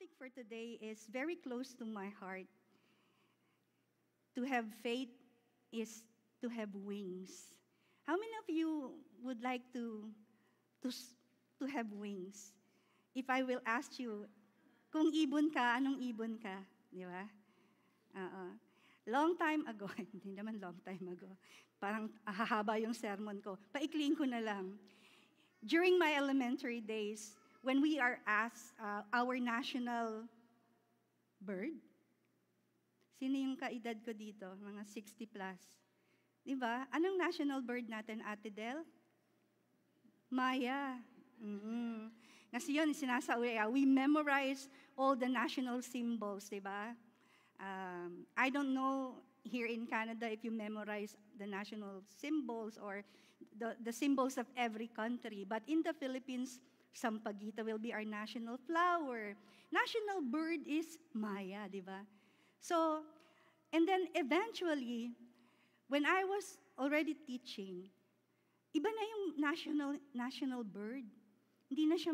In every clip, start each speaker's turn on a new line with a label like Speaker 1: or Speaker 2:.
Speaker 1: topic for today is very close to my heart. To have faith is to have wings. How many of you would like to, to have wings? If I will ask you, kung ibon ka, anong ibon ka? Di ba? Oo. Long time ago, hindi naman long time ago, parang hahaba yung sermon ko. Paikliin ko na lang. During my elementary days, when we are asked our national bird, sino yung kaedad ko dito? Mga 60 plus. Di ba? Anong national bird natin, Ate Del? Maya. Kasi yun, sinasabi, we memorize all the national symbols, di ba? I don't know here in Canada if you memorize the national symbols or the symbols of every country. But in the Philippines, Sampaguita will be our national flower. National bird is Maya, di ba? So, and then eventually, when I was already teaching, iba na yung national bird. Hindi na siya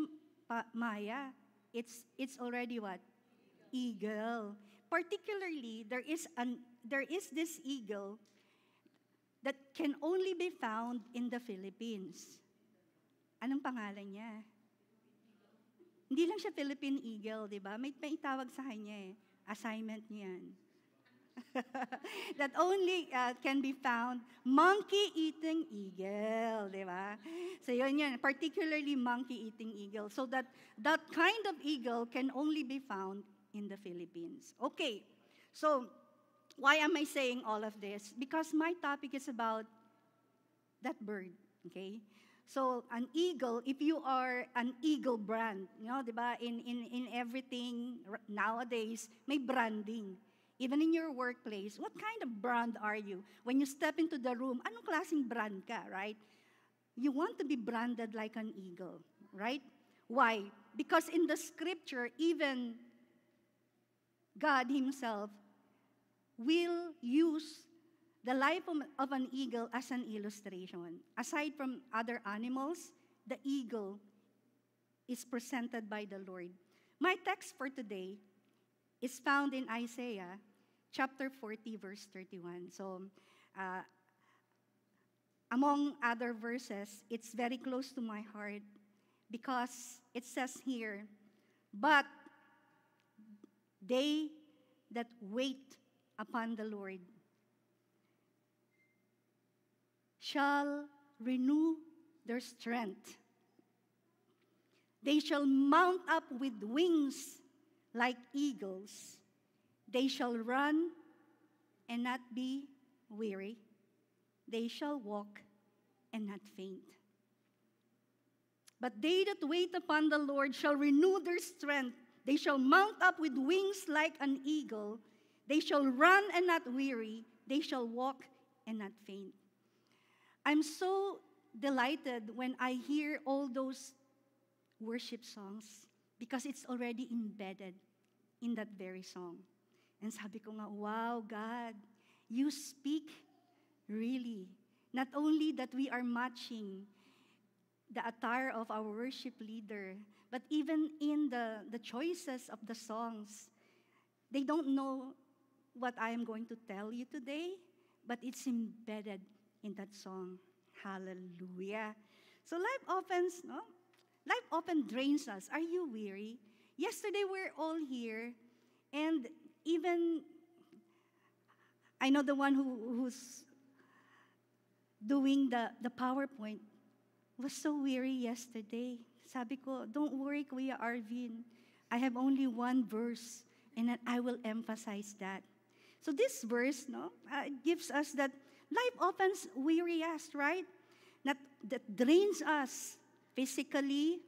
Speaker 1: Maya. It's already what? Eagle. Particularly, there is this eagle that can only be found in the Philippines. Anong pangalan niya? Hindi lang siya Philippine eagle, di ba? May itawag sa kanya eh. Assignment niyan. That only can be found, monkey-eating eagle, di ba? So yun, particularly monkey-eating eagle. So that kind of eagle can only be found in the Philippines. Okay, so why am I saying all of this? Because my topic is about that bird, okay? So an eagle, if you are an eagle brand, di ba? In everything nowadays, may branding. Even in your workplace, what kind of brand are you? When you step into the room, anong klaseng brand ka, right? You want to be branded like an eagle, right? Why? Because in the scripture, even God Himself will use the life of an eagle as an illustration. Aside from other animals, the eagle is presented by the Lord. My text for today is found in Isaiah chapter 40, verse 31. So, among other verses, it's very close to my heart because it says here, but they that wait upon the Lord shall renew their strength. They shall mount up with wings like eagles. They shall run and not be weary. They shall walk and not faint. But they that wait upon the Lord shall renew their strength. They shall mount up with wings like an eagle. They shall run and not weary. They shall walk and not faint. I'm so delighted when I hear all those worship songs because it's already embedded in that very song. And sabi ko nga, wow, God, you speak really. Not only that we are matching the attire of our worship leader, but even in the choices of the songs. They don't know what I am going to tell you today, but it's embedded in that song. Hallelujah. So life often drains us. Are you weary? Yesterday we're all here, and even I know the one who's doing the PowerPoint was so weary yesterday. Sabi ko, don't worry, Kuya Arvin. I have only one verse, and I will emphasize that. So this verse gives us that life often weary us, right? That drains us physically,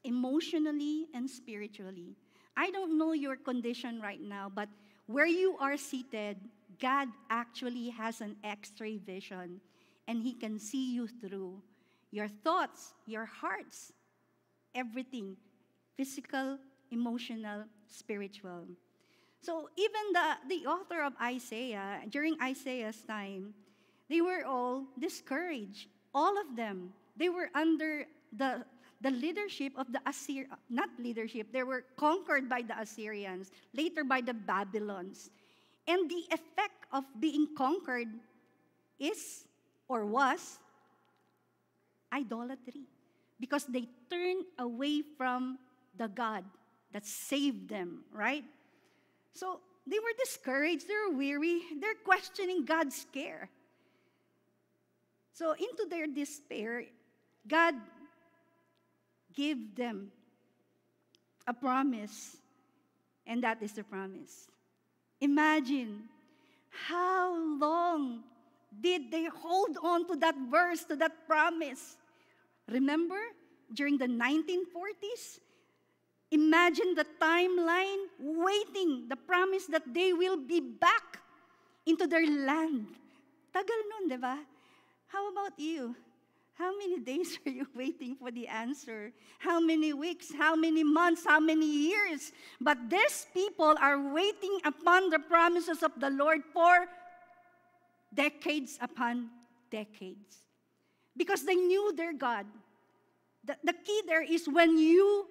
Speaker 1: emotionally, and spiritually. I don't know your condition right now, but where you are seated, God actually has an X-ray vision, and He can see you through your thoughts, your hearts, everything, physical, emotional, spiritual. So even the author of Isaiah, during Isaiah's time, they were all discouraged. All of them. They were under the the leadership of the not leadership, they were conquered by the Assyrians, later by the Babylons. And the effect of being conquered is, or was, idolatry. Because they turned away from the God that saved them, right? So they were discouraged, they were weary, they're questioning God's care. So into their despair, God gave them a promise, and that is the promise. Imagine how long did they hold on to that verse, to that promise. Remember, during the 1940s, imagine the timeline waiting, the promise that they will be back into their land. Tagal nun, di ba? How about you? How many days are you waiting for the answer? How many weeks? How many months? How many years? But these people are waiting upon the promises of the Lord for decades upon decades. Because they knew their God. The key there is when you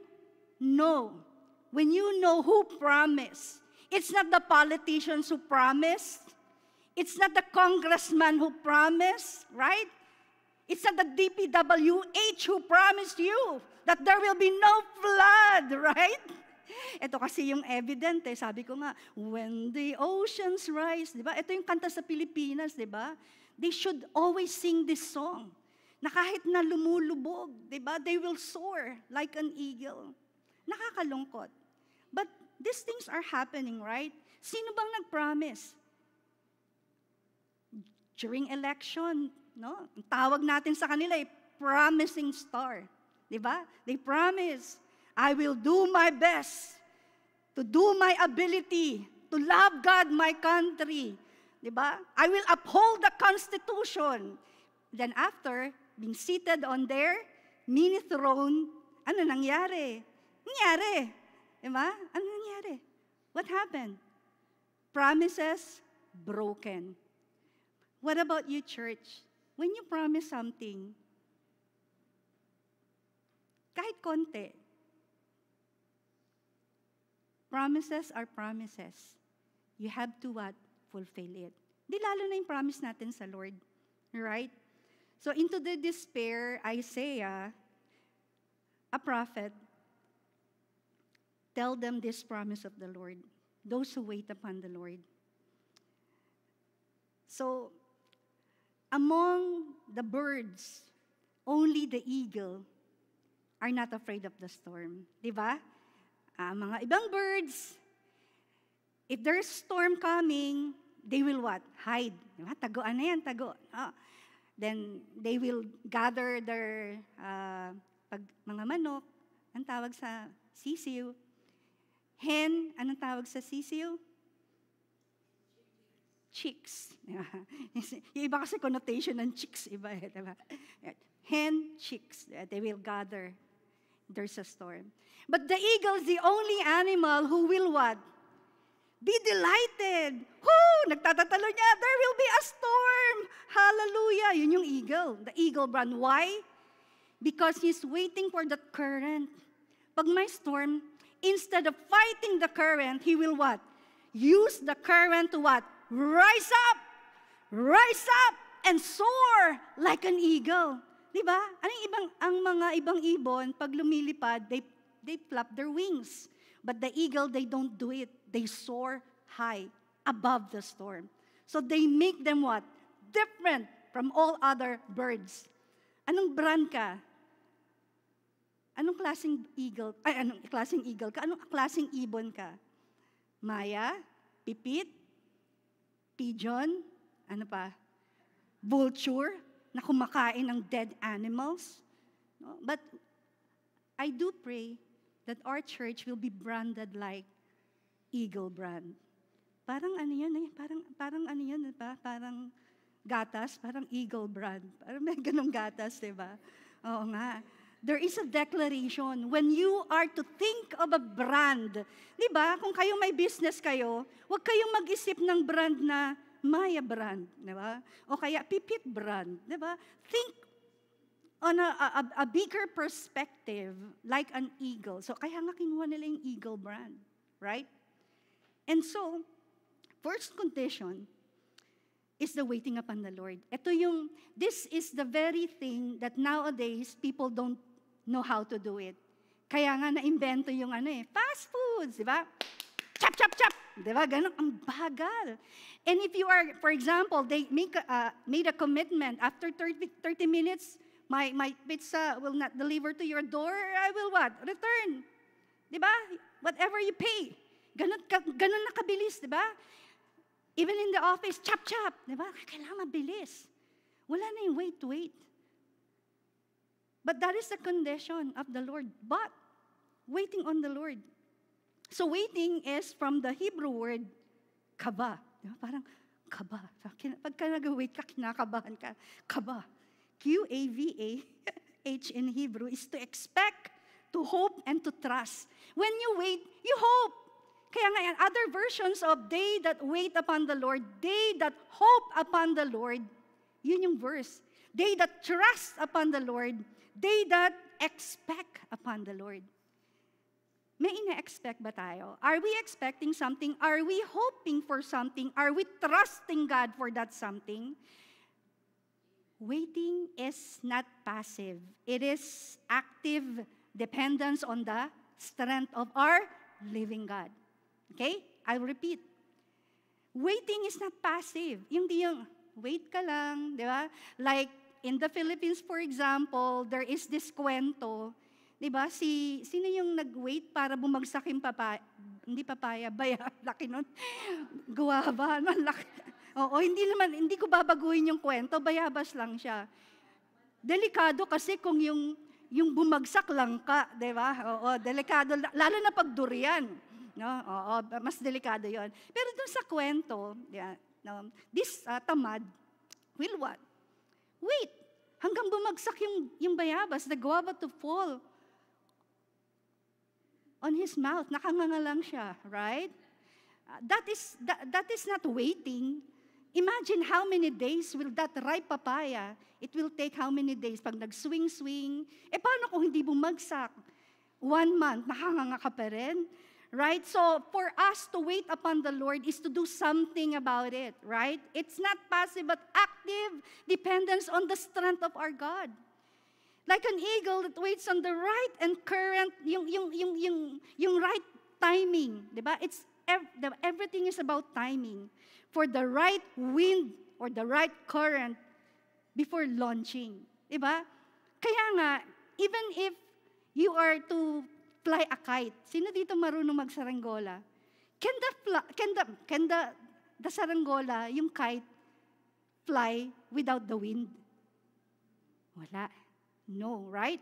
Speaker 1: know who promised. It's not the politicians who promised. It's not the congressman who promised, right? It's not the DPWH who promised you that there will be no flood, right? Ito kasi yung evident eh. Sabi ko nga, when the oceans rise, di ba? Ito yung kanta sa Pilipinas, di ba? They should always sing this song. Na kahit na lumulubog, di ba? They will soar like an eagle. Nakakalungkot. But these things are happening, right? Sino bang nag-promise? During election, no? Ang tawag natin sa kanila ay promising star. Di ba? They promise, I will do my best to do my ability to love God, my country. Di ba? I will uphold the Constitution. Then after being seated on their mini throne, ano nangyari? Nangyari. Di ba? Ano nangyari? What happened? Promises broken. What about you, church? When you promise something, kahit konti, promises are promises. You have to what? Fulfill it. Di lalo na yung promise natin sa Lord. Right? So into the despair, Isaiah, a prophet, tell them this promise of the Lord. Those who wait upon the Lord. So, among the birds, only the eagle are not afraid of the storm. Di ba? Mga ibang birds, if there's storm coming, they will what? Hide. Di ba? Tagoan na yan, tago. Then, they will gather their mga manok, ang tawag sa sisiw. Hen, anong tawag sa sisiw? Chicks. Yung iba kasi connotation ng chicks, iba eh. Diba? Hen, chicks. They will gather. There's a storm. But the eagle is the only animal who will what? Be delighted. Whoo! Nagtatatalo niya, there will be a storm. Hallelujah. Yun yung eagle. The eagle brand. Why? Because he's waiting for the current. Pag may storm, instead of fighting the current, he will what? Use the current to what? Rise up, and soar like an eagle. Diba? Ang mga ibang ibon, pag lumilipad, they flap their wings. But the eagle, they don't do it. They soar high above the storm. So they make them what? Different from all other birds. Anong brand ka? Anong klaseng eagle? Anong klaseng eagle ka? Anong klaseng ibon ka? Maya? Pipit? Pigeon, ano pa? Vulture, na kumakain ng dead animals. No? But I do pray that our church will be branded like eagle brand. Parang ano yun eh, parang ano yun, diba? Parang gatas, parang eagle brand. Parang may ganong gatas, diba? Oo nga. There is a declaration when you are to think of a brand. Di ba? Kung kayo may business kayo, huwag kayong mag-isip ng brand na Maya brand, di ba? O kaya Pipit brand, di ba? Think on a bigger perspective, like an eagle. So kaya nga kinuha nila yung eagle brand, right? And so, first condition is the waiting upon the Lord. This is the very thing that nowadays people don't know how to do it. Kaya nga na-invento yung fast foods, di ba? Chop, chop, chop. Di ba? Ganun, ang bagal. And if you are, for example, they made a commitment, after 30 minutes, my pizza will not deliver to your door, I will what? Return. Di ba? Whatever you pay. Ganun na kabilis, di ba? Even in the office, chop, chop. Di ba? Kailangan mabilis. Wala na yung wait. But that is the condition of the Lord. But, waiting on the Lord. So waiting is from the Hebrew word, kaba. Diba? Parang, kaba. Pagka nag-wait ka, kinakabahan ka. Kaba. Q-A-V-A-H in Hebrew is to expect, to hope, and to trust. When you wait, you hope. Kaya nga, other versions of they that wait upon the Lord, they that hope upon the Lord, yun yung verse. They that trust upon the Lord, they that expect upon the Lord. May ina-expect ba tayo? Are we expecting something? Are we hoping for something? Are we trusting God for that something? Waiting is not passive. It is active dependence on the strength of our living God. Okay? I'll repeat. Waiting is not passive. Yung wait ka lang, di ba? Like in the Philippines, for example, there is this kwento. Diba? Sino yung nag-wait para bumagsak yung papaya? Hindi papaya, laki nun. Guwaba, laki. Oo, hindi ko babaguhin yung kwento, bayabas lang siya. Delikado kasi kung yung bumagsak lang ka, diba? Oo, delikado, lalo na pag durian. No? Oo, mas delikado yon. Pero dun sa kwento, this tamad will what? Wait, hanggang bumagsak yung bayabas, the guava to fall on his mouth. Nakanganga lang siya, right? That is not waiting. Imagine how many days will that ripe papaya, it will take how many days pag nag-swing-swing. Paano kung hindi bumagsak? 1 month, nakanganga ka pa rin. Right? So, for us to wait upon the Lord is to do something about it, right? It's not passive but active dependence on the strength of our God. Like an eagle that waits on the right and current, yung right timing, di ba? Everything is about timing. For the right wind or the right current before launching, di ba? Kaya nga, even if you are to fly a kite, sino dito marunong magsaranggola? Can the saranggola, yung kite, fly without the wind? Wala. No, right?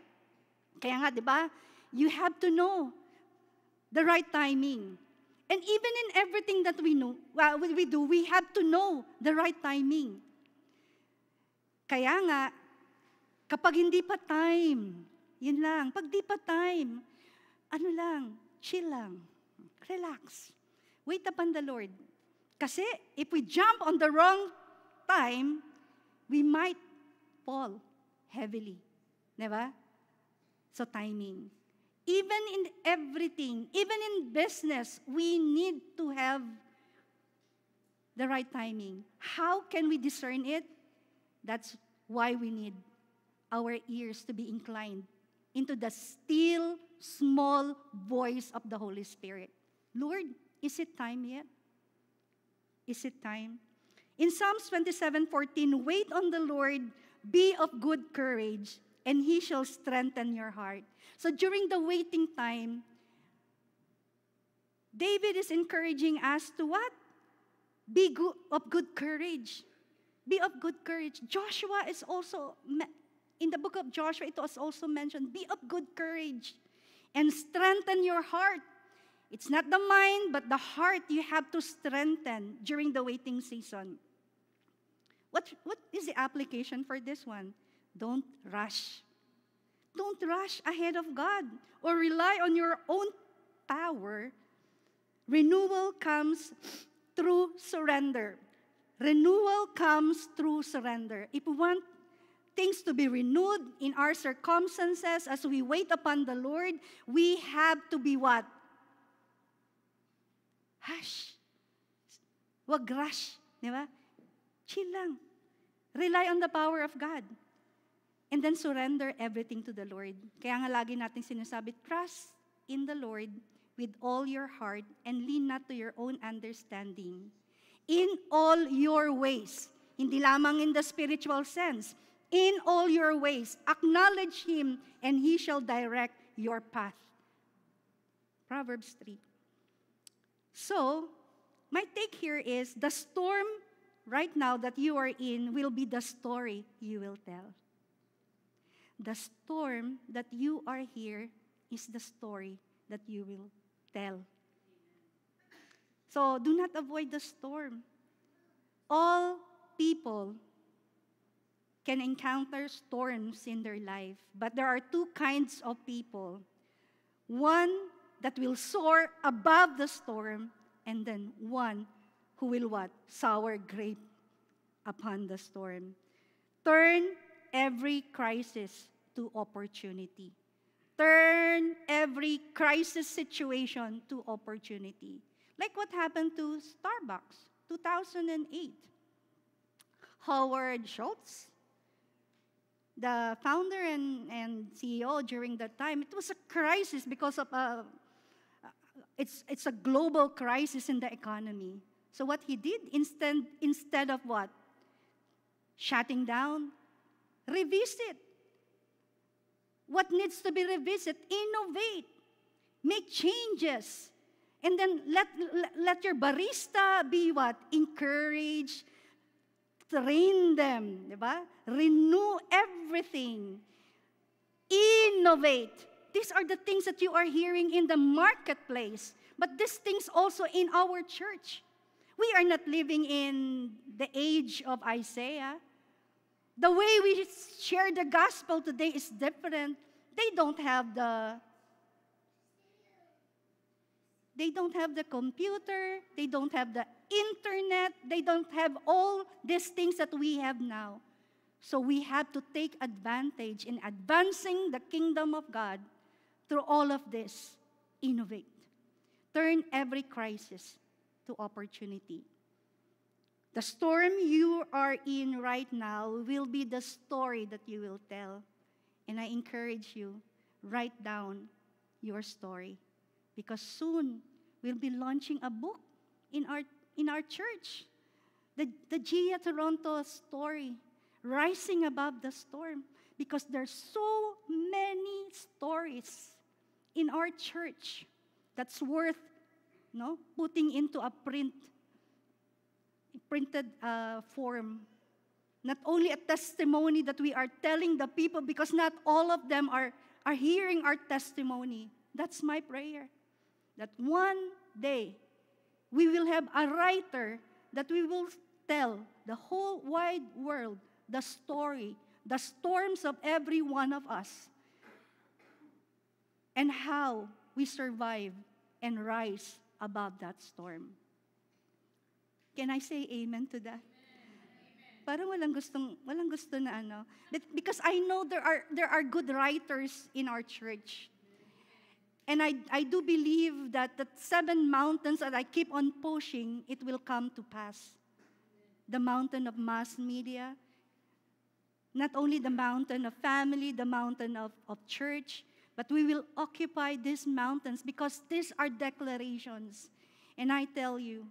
Speaker 1: Kaya nga, di ba? You have to know the right timing. And even in everything that we do, we have to know the right timing. Kaya nga, kapag hindi pa time, yun lang. Pag di pa time, chill lang. Relax. Wait upon the Lord. Kasi if we jump on the wrong time, we might fall heavily. Diba? So timing. Even in everything, even in business, we need to have the right timing. How can we discern it? That's why we need our ears to be inclined into the still, small voice of the Holy Spirit. Lord, is it time yet? Is it time? In Psalms 27:14, wait on the Lord, be of good courage, and He shall strengthen your heart. So during the waiting time, David is encouraging us to what? Be of good courage. Be of good courage. Joshua is also, in the book of Joshua, it was also mentioned, be of good courage and strengthen your heart. It's not the mind, but the heart you have to strengthen during the waiting season. What is the application for this one? Don't rush. Don't rush ahead of God or rely on your own power. Renewal comes through surrender. Renewal comes through surrender. If we want things to be renewed in our circumstances, as we wait upon the Lord, we have to be what? Hush. Wag rush. Di ba? Chill lang. Rely on the power of God. And then surrender everything to the Lord. Kaya nga lagi natin sinasabi, trust in the Lord with all your heart and lean not to your own understanding. In all your ways, hindi lamang in the spiritual sense, in all your ways, acknowledge Him and He shall direct your path. Proverbs 3. So, my take here is the storm right now that you are in will be the story you will tell. The storm that you are here is the story that you will tell. So, do not avoid the storm. All people can encounter storms in their life, but there are two kinds of people. One that will soar above the storm, and then one who will what? Sour grape upon the storm. Turn every crisis to opportunity. Turn every crisis situation to opportunity. Like what happened to Starbucks, 2008. Howard Schultz, the founder and CEO during that time, it was a crisis because of it's a global crisis in the economy. So what he did, instead of what? Shutting down, revisit. What needs to be revisited? Innovate. Make changes. And then let your barista be what? Encourage, train them. Diba? Renew everything. Innovate. These are the things that you are hearing in the marketplace. But these things also in our church. We are not living in the age of Isaiah. The way we share the gospel today is different. They don't have the computer, they don't have the internet, they don't have all these things that we have now. So we have to take advantage in advancing the kingdom of God through all of this. Innovate. Turn every crisis to opportunity. The storm you are in right now will be the story that you will tell. And I encourage you, write down your story. Because soon, we'll be launching a book in our church. The Gia Toronto story, Rising Above the Storm. Because there's so many stories in our church that's worth putting into a printed form. Not only a testimony that we are telling the people, because not all of them are hearing our testimony. That's my prayer. That one day, we will have a writer that we will tell the whole wide world the story, the storms of every one of us, and how we survive and rise above that storm. Can I say amen to that? Parang walang gusto na ano. Because I know there are good writers in our church. And I do believe that the 7 mountains that I keep on pushing, it will come to pass. The mountain of mass media, not only the mountain of family, the mountain of church, but we will occupy these mountains because these are declarations. And I tell you,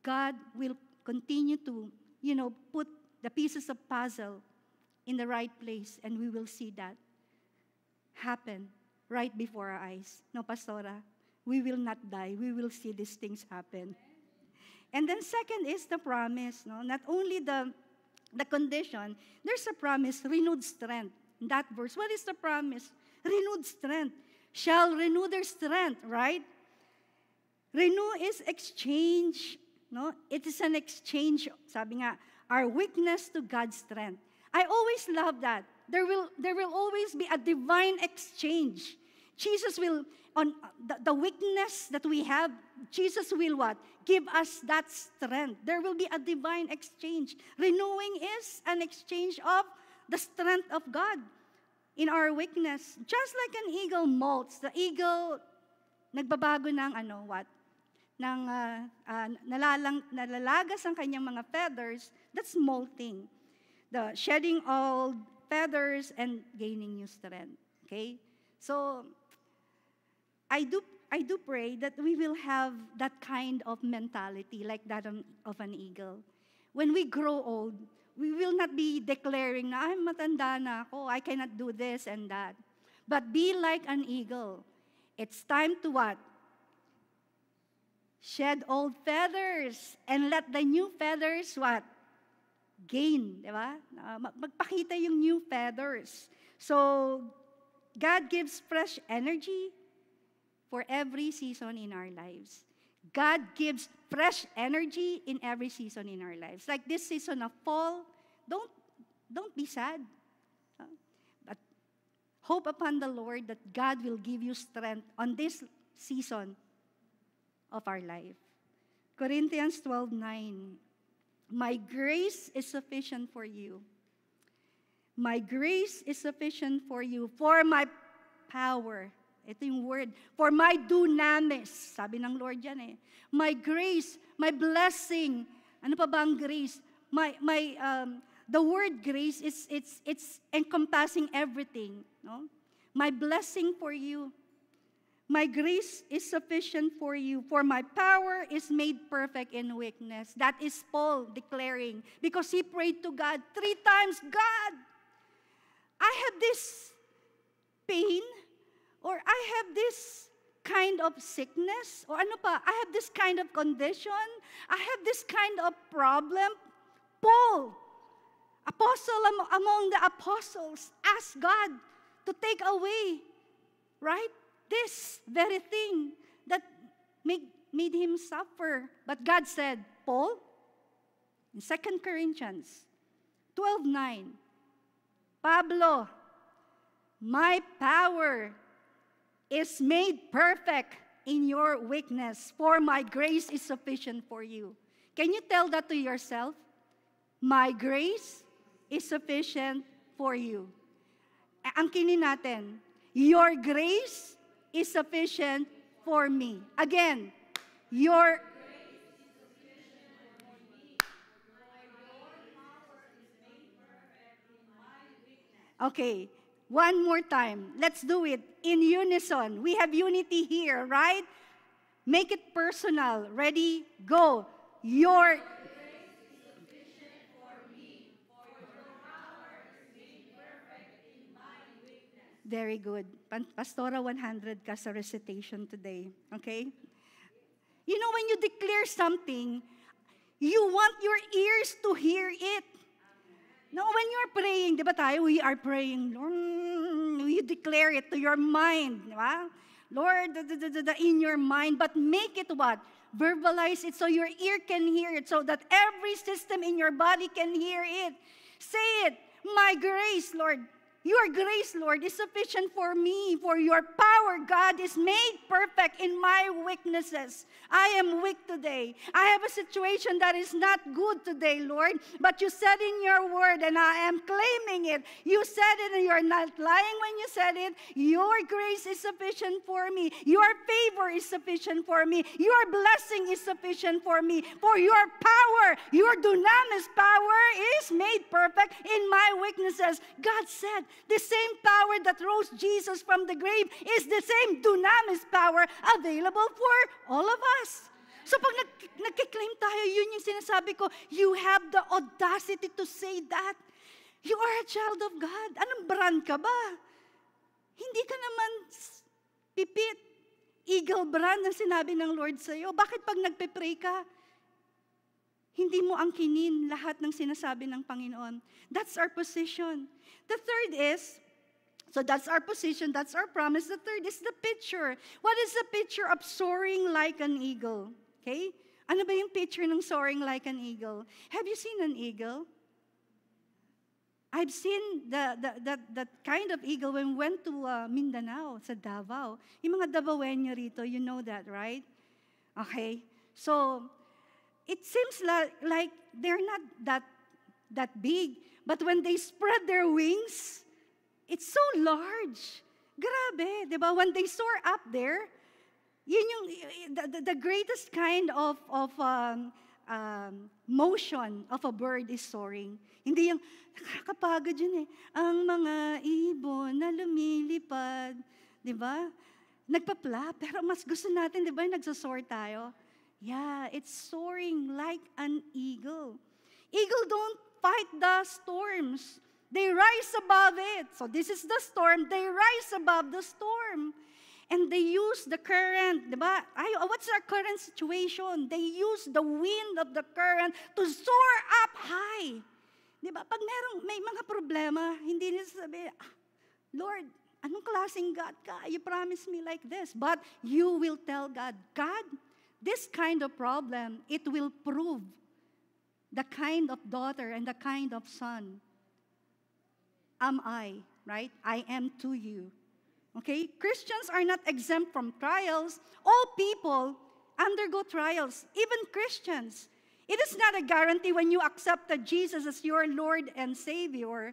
Speaker 1: God will continue to put the pieces of puzzle in the right place, and we will see that happen right before our eyes. No, Pastora, we will not die. We will see these things happen. And then second is the promise. No? Not only the condition, there's a promise, renewed strength. In that verse, what is the promise? Renewed strength. Shall renew their strength, right? Renew is exchange. No? It is an exchange, sabi nga, our weakness to God's strength. I always love that. There will always be a divine exchange. Jesus will, on the weakness that we have, Jesus will what? Give us that strength. There will be a divine exchange. Renewing is an exchange of the strength of God in our weakness. Just like an eagle molts, the eagle nagbabago ng nalalagas ang kanyang mga feathers, that's molting. The shedding old feathers and gaining new strength. Okay? So, I do pray that we will have that kind of mentality like that of an eagle. When we grow old, we will not be declaring na, I'm matanda na ako, I cannot do this and that. But be like an eagle. It's time to what? Shed old feathers and let the new feathers what? Gain, di ba? Magpakita yung new feathers. So, God gives fresh energy for every season in our lives. God gives fresh energy in every season in our lives. Like this season of fall, don't be sad. But hope upon the Lord that God will give you strength on this season of our life. Corinthians 12:9. My grace is sufficient for you. My grace is sufficient for you, for my power. Ito yung word. For my dunamis. Sabi ng Lord yan eh. My grace, my blessing. Ano pa ba ang grace? The word grace it's encompassing everything. No? My blessing for you. My grace is sufficient for you, for my power is made perfect in weakness. That is Paul declaring, because he prayed to God 3 times, God, I have this pain, or I have this kind of sickness, or ano pa, I have this kind of condition, I have this kind of problem. Paul, apostle among the apostles, asked God to take away, right? This very thing that made him suffer. But God said, Paul, in 2 Corinthians 12:9, Pablo, my power is made perfect in your weakness, for my grace is sufficient for you. Can you tell that to yourself? My grace is sufficient for you. Angkinin natin, your grace is sufficient for me. Again, your grace is sufficient for me. Your power is made perfect in my weakness. Okay, one more time. Let's do it in unison. We have unity here, right? Make it personal. Ready? Go. Your grace is sufficient for me. For your power is made perfect in my weakness. Very good. Pastora 100 ka sa recitation today. Okay? You know, when you declare something, you want your ears to hear it. Now, when you're praying, di ba tayo, we are praying, Lord, you declare it to your mind. Di ba? Lord, in your mind, but make it what? Verbalize it so your ear can hear it, so that every system in your body can hear it. Say it, my grace, Lord. Your grace, Lord, is sufficient for me, for your power, God, is made perfect in my weaknesses. I am weak today. I have a situation that is not good today, Lord, but you said in your word, and I am claiming it. You said it, and you're not lying when you said it. Your grace is sufficient for me. Your favor is sufficient for me. Your blessing is sufficient for me. For your power, your dunamis power is made perfect in my weaknesses. God said, the same power that rose Jesus from the grave is the same dunamis power available for all of us. So pag nagkiklaim tayo, yun yung sinasabi ko, you have the audacity to say that. You are a child of God. Anong brand ka ba? Hindi ka naman pipit. Eagle brand ang sinabi ng Lord sa'yo. Bakit pag nagpe-pray ka, hindi mo angkinin lahat ng sinasabi ng Panginoon? That's our position. The third is, so that's our position, that's our promise. The third is the picture. What is the picture of soaring like an eagle? Okay? Ano ba yung picture ng soaring like an eagle? Have you seen an eagle? I've seen that kind of eagle when we went to Mindanao, sa Davao. Yung mga Davaoenyo rito, you know that, right? Okay? So, it seems like they're not that that big. But when they spread their wings, it's so large. Grabe, di ba? When they soar up there, yun yung the greatest kind of motion of a bird is soaring. Hindi yung, nakakapagod yun eh. Ang mga ibon na lumilipad, di ba? Nagpa-flap, pero mas gusto natin, di ba, yung nagsasoar tayo? Yeah, it's soaring like an eagle. Eagle don't fight the storms. They rise above it. So this is the storm. They rise above the storm. And they use the current, di ba? What's our current situation? They use the wind of the current to soar up high. Di ba? Pag may mga problema, hindi nila sabi, Lord, anong klaseng God ka? You promised me like this. But you will tell God, God, this kind of problem, it will prove the kind of daughter and the kind of son am I, right? I am to you. Okay? Christians are not exempt from trials. All people undergo trials, even Christians. It is not a guarantee when you accepted Jesus as your Lord and Savior,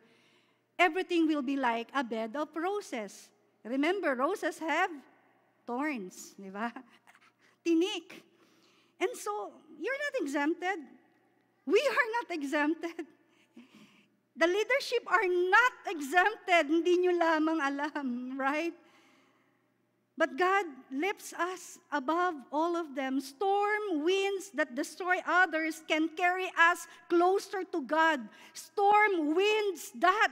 Speaker 1: everything will be like a bed of roses. Remember, roses have thorns, di ba? Tinik. And so, you're not exempted. We are not exempted. The leadership are not exempted. Hindi nyo lamang alam, right? But God lifts us above all of them. Storm winds that destroy others can carry us closer to God. Storm winds that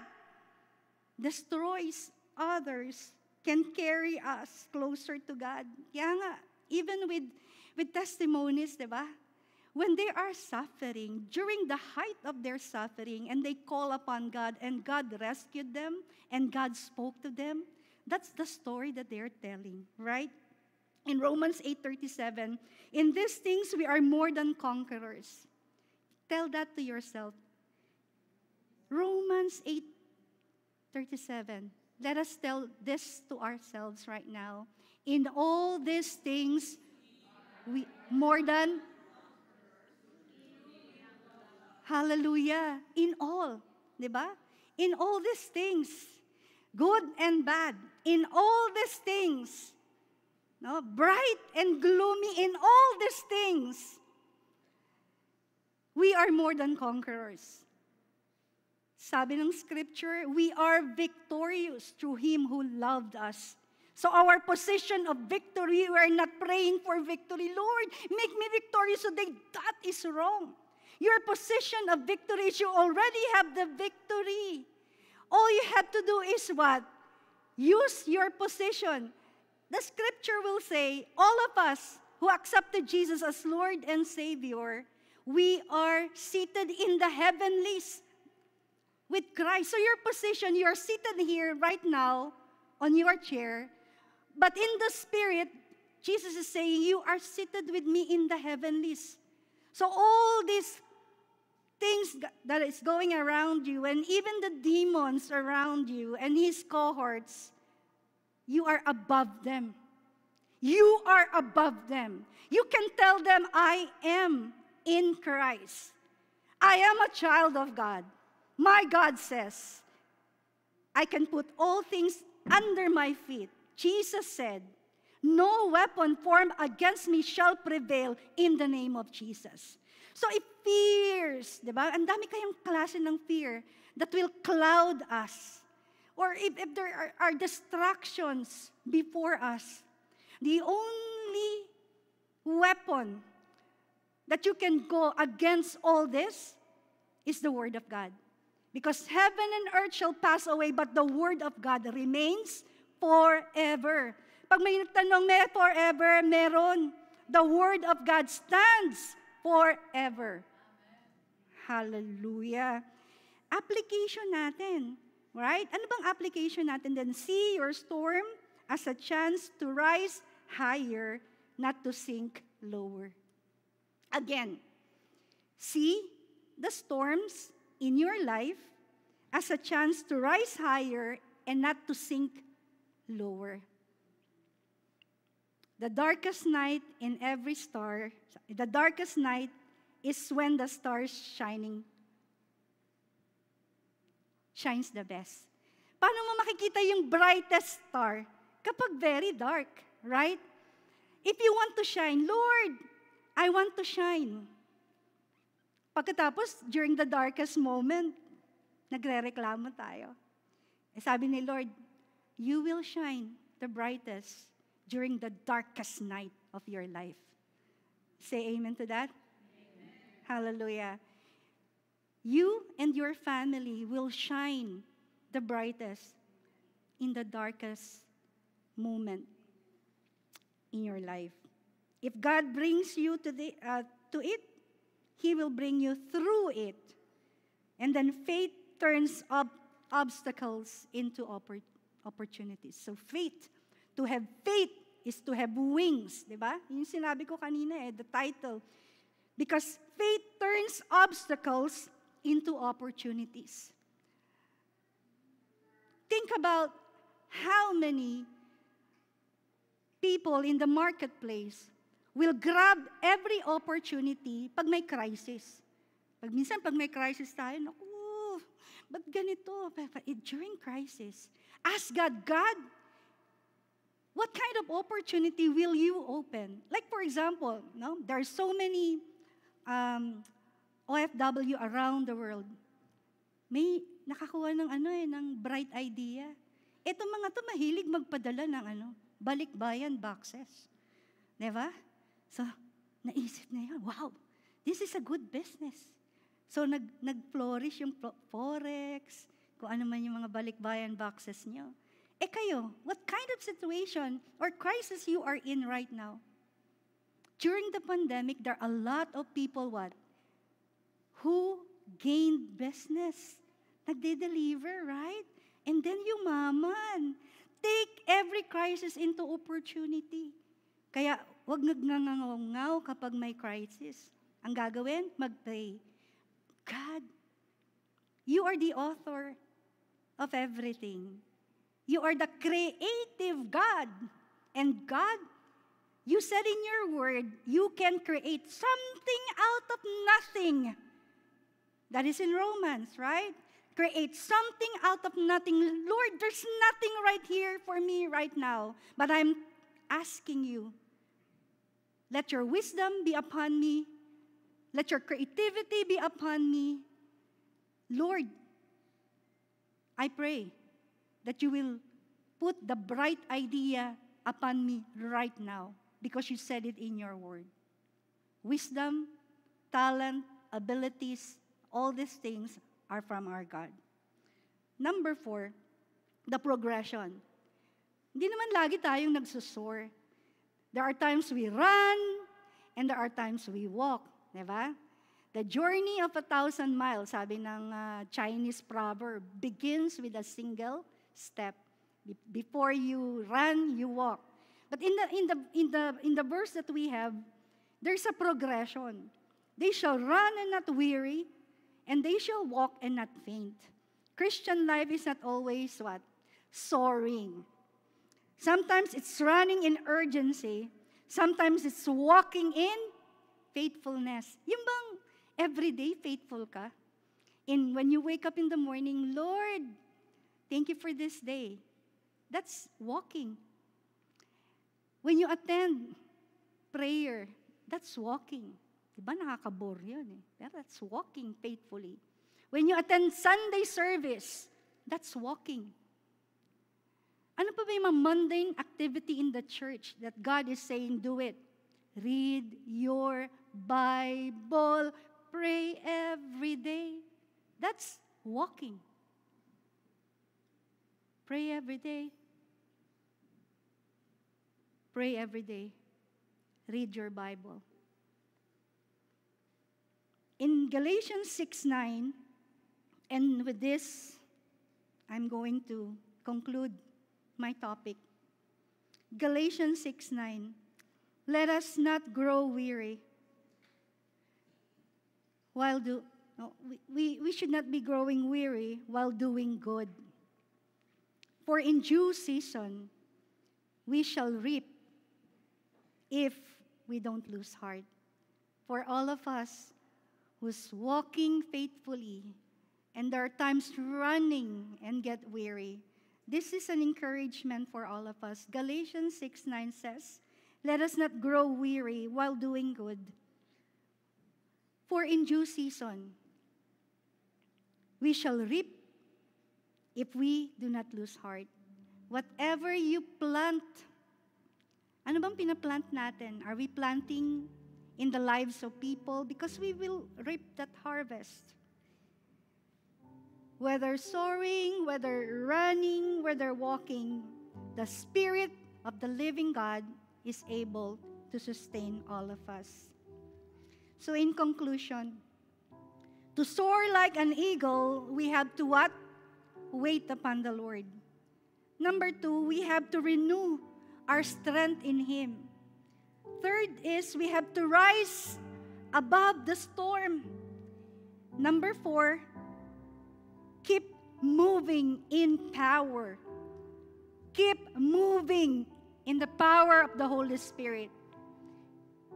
Speaker 1: destroys others can carry us closer to God. Kaya nga, even with testimonies, di ba? When they are suffering, during the height of their suffering, and they call upon God, and God rescued them, and God spoke to them, that's the story that they're telling, right? In Romans 8:37, in these things we are more than conquerors. Tell that to yourself. Romans 8:37. Let us tell this to ourselves right now. In all these things, we more than. Hallelujah. In all. Di ba? In all these things. Good and bad. In all these things. No? Bright and gloomy. In all these things. We are more than conquerors. Sabi ng scripture, we are victorious through Him who loved us. So our position of victory, we are not praying for victory. Lord, make me victorious today. That is wrong. Your position of victory is you already have the victory. All you have to do is what? Use your position. The scripture will say, all of us who accepted Jesus as Lord and Savior, we are seated in the heavenlies with Christ. So your position, you are seated here right now on your chair, but in the Spirit, Jesus is saying, you are seated with me in the heavenlies. So all these things that is going around you, and even the demons around you and his cohorts, you are above them. You are above them. You can tell them, I am in Christ. I am a child of God. My God says, I can put all things under my feet. Jesus said, no weapon formed against me shall prevail in the name of Jesus. So if fears, di ba? Ang dami kayong klase ng fear that will cloud us. Or if there are distractions before us, the only weapon that you can go against all this is the Word of God. Because heaven and earth shall pass away, but the Word of God remains forever. Pag may tanong, may forever, meron. The Word of God stands forever. Hallelujah. Application natin, right? Ano bang application natin then? See your storm as a chance to rise higher, not to sink lower. Again, see the storms in your life as a chance to rise higher and not to sink lower. The darkest night in every star, the darkest night is when the stars shining shines the best. Paano mo makikita yung brightest star? Kapag very dark, right? If you want to shine, Lord, I want to shine. Pagkatapos, during the darkest moment, nagre-reklamo tayo. Sabi ni Lord, you will shine the brightest during the darkest night of your life. Say amen to that. Amen. Hallelujah. You and your family will shine the brightest in the darkest moment in your life. If God brings you to it, He will bring you through it. And then faith turns obstacles into opportunities. So faith, to have faith is to have wings, di ba? Yung sinabi ko kanina the title. Because faith turns obstacles into opportunities. Think about how many people in the marketplace will grab every opportunity pag may crisis. Minsan pag may crisis tayo, naku, ba't ganito? During crisis, ask God, God, what kind of opportunity will you open? Like for example, there are so many OFW around the world. May nakakuha ng bright idea. Ito mga to mahilig magpadala ng balikbayan boxes. Diba? So, naisip na yan, wow, this is a good business. So, nag-flourish yung Forex, kung ano man yung mga balikbayan boxes nyo. Kayo, what kind of situation or crisis you are in right now? During the pandemic, there are a lot of people, who gained business. Nagde-deliver, right? And then yumaman. Take every crisis into opportunity. Kaya, wag nagngangaw kapag may crisis. Ang gagawin, mag-pray. God, you are the author of everything. You are the creative God. And God, you said in your word, you can create something out of nothing. That is in Romans, right? Create something out of nothing. Lord, there's nothing right here for me right now. But I'm asking you, let your wisdom be upon me. Let your creativity be upon me. Lord, I pray that you will put the bright idea upon me right now because you said it in your word. Wisdom, talent, abilities, all these things are from our God. Number 4, the progression. Hindi naman lagi tayong nagsusoar. There are times we run and there are times we walk. Diba? The journey of 1,000 miles, sabi ng Chinese proverb, begins with a single step. Before you run, you walk. But in the verse that we have, there's a progression. They shall run and not weary, and they shall walk and not faint. Christian life is not always soaring. Sometimes it's running in urgency. Sometimes it's walking in faithfulness. Yung bang everyday faithful ka? And when you wake up in the morning, Lord, thank you for this day. That's walking. When you attend prayer, that's walking. Diba nakakabore yun eh. Pero that's walking faithfully. When you attend Sunday service, that's walking. Ano pa ba yung mga mundane activity in the church that God is saying, do it? Read your Bible. Pray every day. That's walking. Pray every day. Pray every day. Read your Bible. In Galatians 6:9, and with this, I'm going to conclude my topic. Galatians 6:9, let us not grow weary. We should not be growing weary while doing good. For in due season, we shall reap if we don't lose heart. For all of us who's walking faithfully And there are times running and get weary. This is an encouragement for all of us. Galatians 6:9 says, "Let us not grow weary while doing good. For in due season, we shall reap if we do not lose heart." Whatever you plant, ano bang pinaplant natin? Are we planting in the lives of people? Because we will reap that harvest. Whether soaring, whether running, whether walking, the Spirit of the living God is able to sustain all of us. So in conclusion, to soar like an eagle, we have to what? Wait upon the Lord. Number 2, we have to renew our strength in Him. Third is we have to rise above the storm. Number 4, keep moving in power. Keep moving in the power of the Holy Spirit.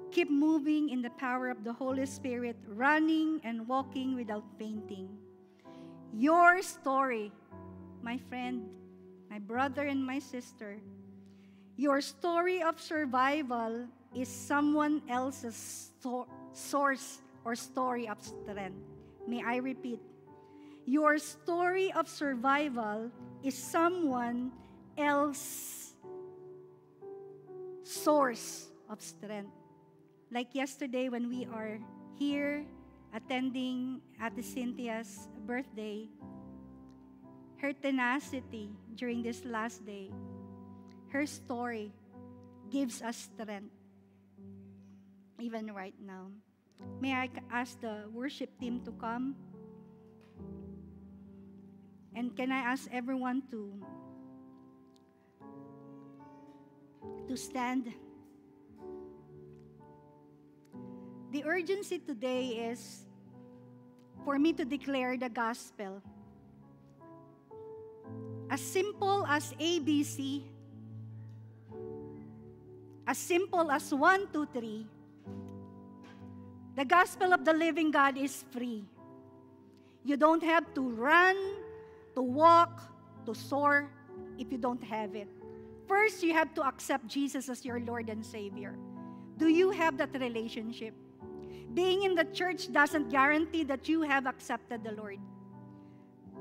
Speaker 1: Keep moving in the power of the Holy Spirit, running and walking without fainting. Your story, my friend, my brother and my sister, your story of survival is someone else's source or story of strength. May I repeat? Your story of survival is someone else's source of strength. Like yesterday when we are here attending Ate Cynthia's birthday, her tenacity during this last day, her story gives us strength even right now. May I ask the worship team to come? And can I ask everyone to stand? The urgency today is for me to declare the gospel. As simple as ABC, as simple as 1, 2, 3, the gospel of the living God is free. You don't have to run, to walk, to soar if you don't have it. First, you have to accept Jesus as your Lord and Savior. Do you have that relationship? Being in the church doesn't guarantee that you have accepted the Lord.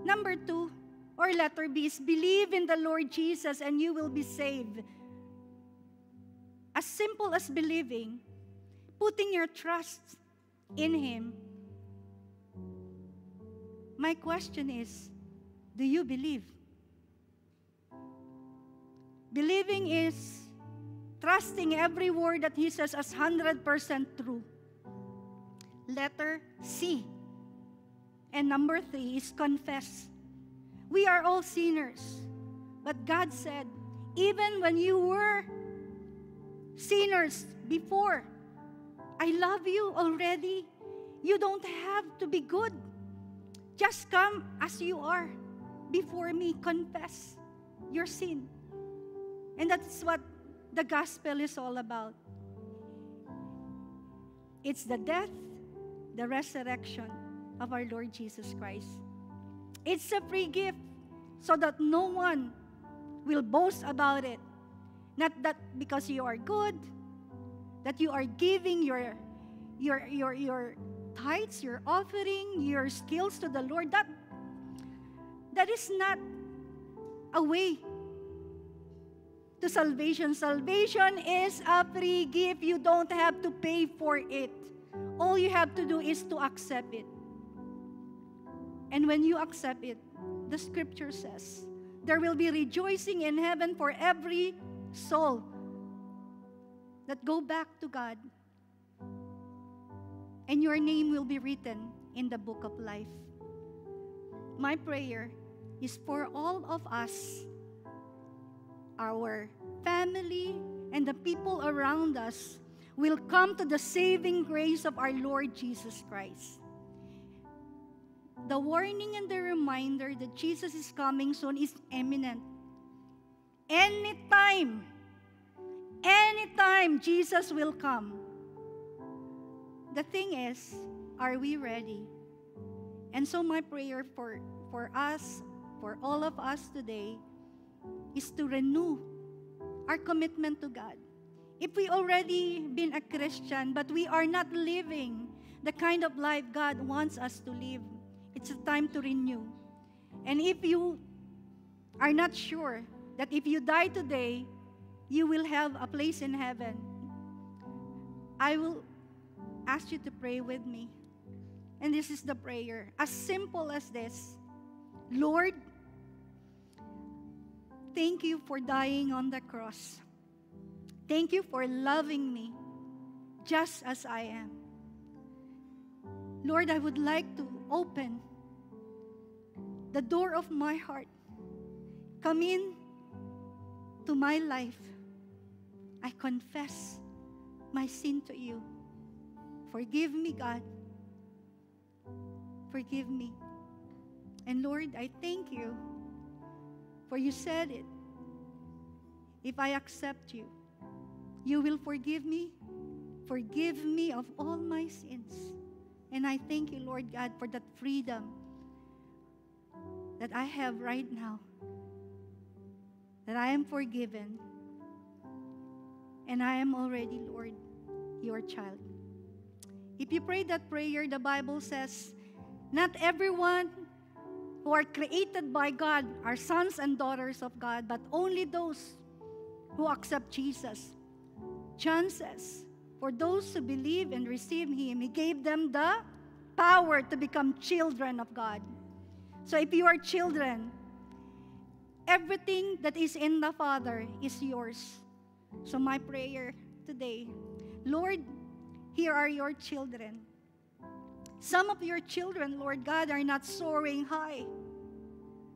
Speaker 1: Number 2, or letter B, is believe in the Lord Jesus and you will be saved. As simple as believing, putting your trust in Him. My question is, do you believe? Believing is trusting every word that He says as 100% true. Letter C. And number 3 is confess. We are all sinners. But God said, even when you were sinners before, I love you already. You don't have to be good. Just come as you are before me. Confess your sin. And that's what the gospel is all about. It's the death, the resurrection of our Lord Jesus Christ. It's a free gift so that no one will boast about it. Not that because you are good, that you are giving your tithes, your offering, your skills to the Lord. That is not a way to salvation. Salvation is a free gift. You don't have to pay for it. All you have to do is to accept it. And when you accept it, the scripture says, there will be rejoicing in heaven for every soul that go back to God. And your name will be written in the book of life. My prayer is for all of us, our family, and the people around us will come to the saving grace of our Lord Jesus Christ. The warning and the reminder that Jesus is coming soon is imminent. Anytime Jesus will come. The thing is, are we ready? And so my prayer for us, for all of us today, is to renew our commitment to God. If we already been a Christian, but we are not living the kind of life God wants us to live, it's a time to renew. And if you are not sure that if you die today, you will have a place in heaven, I will ask you to pray with me. And this is the prayer, as simple as this. Lord, thank you for dying on the cross. Thank you for loving me just as I am. Lord, I would like to open the door of my heart. Come in to my life. I confess my sin to you. Forgive me, God. Forgive me. And Lord, I thank you, for you said it. If I accept you, you will forgive me. Forgive me of all my sins. And I thank you, Lord God, for that freedom that I have right now. That I am forgiven. And I am already, Lord, your child. If you pray that prayer, the Bible says, not everyone who are created by God are sons and daughters of God, but only those who accept Jesus. John says, for those who believe and receive Him, He gave them the power to become children of God. So if you are children, everything that is in the Father is yours. So my prayer today, Lord, here are your children. Some of your children, Lord God, are not soaring high.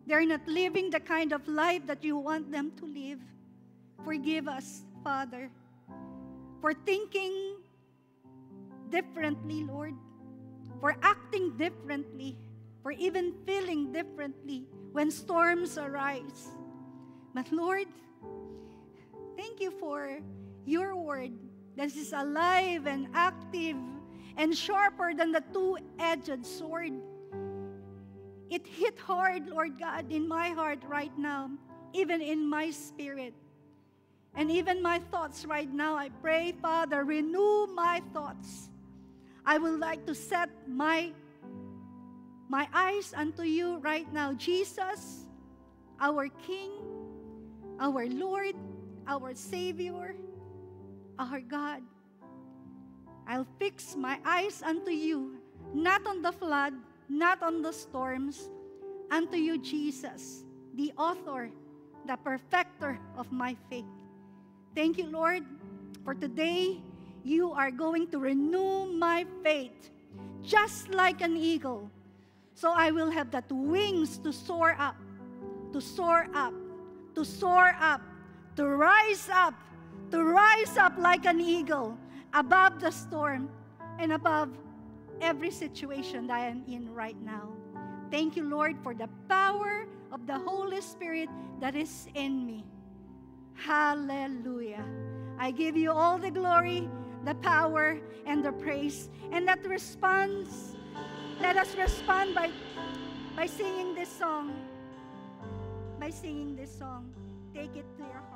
Speaker 1: They're not living the kind of life that you want them to live. Forgive us, Father, for thinking differently, Lord, for acting differently, for even feeling differently when storms arise. But Lord, thank you for your word that is alive and active and sharper than the two-edged sword. It hit hard, Lord God, in my heart right now, even in my spirit. And even my thoughts right now, I pray, Father, renew my thoughts. I would like to set my eyes unto you right now. Jesus, our King, our Lord, our Savior, our God. I'll fix my eyes unto you, not on the flood, not on the storms, unto you, Jesus, the author, the perfecter of my faith. Thank you, Lord, for today you are going to renew my faith, just like an eagle. So I will have that wings to soar up, to soar up, to soar up, to rise up, to rise up like an eagle above the storm and above every situation that I am in right now. Thank you, Lord, for the power of the Holy Spirit that is in me. Hallelujah. I give you all the glory, the power, and the praise. And let us respond by singing this song. By singing this song. Take it to your heart.